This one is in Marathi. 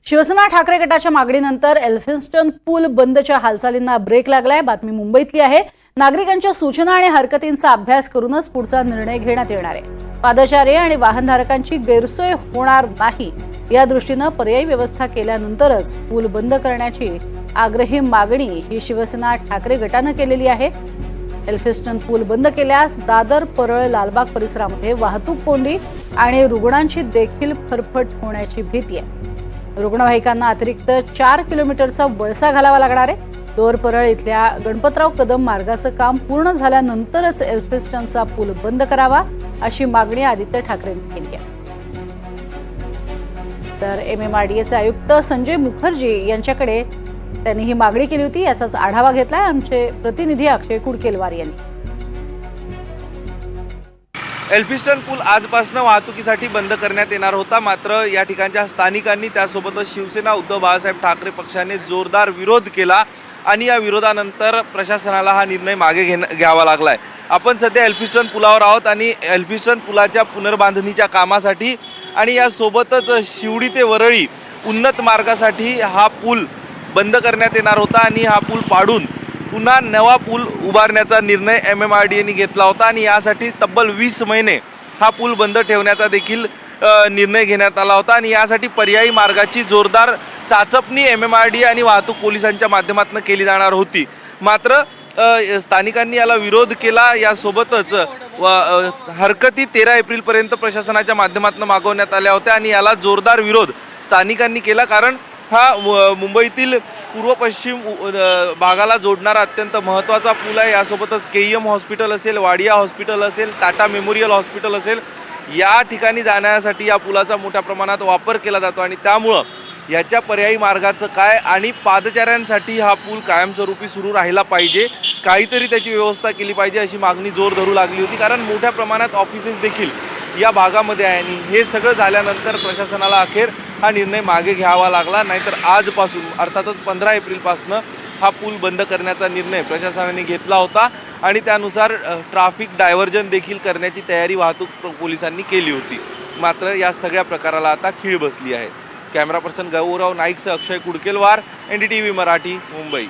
शिवसेना ठाकरे गटाच्या मागणीनंतर एल्फिन्स्टन पूल बंदच्या हालचालींना ब्रेक लागलाय। बातमी मुंबईतली आहे। नागरिकांच्या सूचना आणि हरकतींचा अभ्यास करूनच पुढचा निर्णय घेण्यात येणार आहे। पादचारी आणि वाहनधारकांची गैरसोय होणार नाही या दृष्टीने पर्यायी व्यवस्था केल्यानंतरच पूल बंद करण्याची आग्रही मागणी ही शिवसेना ठाकरे गटाने केलेली आहे। एल्फिन्स्टन पूल बंद केल्यास दादर, परळ, लालबाग परिसरामध्ये वाहतूक कोंडी आणि रुग्णांची देखील फरफट होण्याची भीती आहे। रुग्णवाहिकांना अतिरिक्त 4 किलोमीटरचा वळसा घालावा लागणार आहे। दोर परळ इथल्या गणपतराव कदम मार्गाचं काम पूर्ण झाल्यानंतरच एल्फिन्स्टनचा पूल बंद करावा अशी मागणी आदित्य ठाकरेंनी केली आहे। तर MMRDAचे आयुक्त संजय मुखर्जी यांच्याकडे त्यांनी ही मागणी केली होती। याचाच आढावा घेतलाय आमचे प्रतिनिधी अक्षय कुडकेलवार यांनी। एल्फिन्स्टन पूल आजपासून वाहतुकीसाठी बंद करण्यात येणार होता, मात्र या ठिकाणच्या स्थानिकांनी त्यासोबतच शिवसेना उद्धव बाळासाहेब ठाकरे पक्षाने जोरदार विरोध केला आणि या विरोधानंतर प्रशासनाला हा निर्णय मागे घ्यावा लागलाय। आपण सध्या एल्फिन्स्टन पुलावर आहोत आणि एल्फिन्स्टन पुलाच्या पुनर्बांधणीच्या कामासाठी आणि यासोबतच शिवडी ते वरळी उन्नत मार्गासाठी हा पूल बंद करण्यात येणार होता आणि हा पूल पाडून पुन्हा नवा पूल उभारण्याचा निर्णय MMRDAने घेतला होता आणि यासाठी तब्बल 20 महिने हा पूल बंद ठेवण्याचा देखील निर्णय घेण्यात आला होता आणि यासाठी पर्यायी मार्गाची जोरदार चाचपणी MMRDA आणि वाहतूक पोलिसांच्या माध्यमातून केली जाणार होती। मात्र स्थानिकांनी याला विरोध केला। यासोबतच हरकती 13 एप्रिलपर्यंत प्रशासनाच्या माध्यमातून मागवण्यात आल्या होत्या आणि याला जोरदार विरोध स्थानिकांनी केला, कारण हा मुंबईतील पूर्व पश्चिम भागाला जोडणारा अत्यंत महत्त्वाचा पूल आहे। यासोबतच KEM हॉस्पिटल असेल, वाडिया हॉस्पिटल असेल, टाटा मेमोरियल हॉस्पिटल असेल, या ठिकाणी जाण्यासाठी या पुलाचा मोठ्या प्रमाणात वापर केला जातो आणि त्यामुळं याच्या पर्यायी मार्गाचं काय आणि पादचाऱ्यांसाठी हा पूल कायमस्वरूपी सुरू राहिला पाहिजे, काहीतरी त्याची व्यवस्था केली पाहिजे अशी मागणी जोर धरू लागली होती, कारण मोठ्या प्रमाणात ऑफिसेस देखील या भागामध्ये आहे आणि हे सगळं झाल्यानंतर प्रशासनाला अखेर हा निर्णय मागे घ्यावा लागला। नाहीतर आजपासून अर्थातच 15 एप्रिलपासून हा पूल बंद करण्याचा निर्णय प्रशासनाने घेतला होता आणि त्यानुसार ट्रॅफिक डायव्हर्जन देखील करण्याची तयारी वाहतूक पोलिसांनी केली होती। मात्र या सगळ्या प्रकाराला आता खीळ बसली आहे। कॅमेरा पर्सन गौरव नाईकसह अक्षय कुडकेलवार, NDTV मराठी, मुंबई।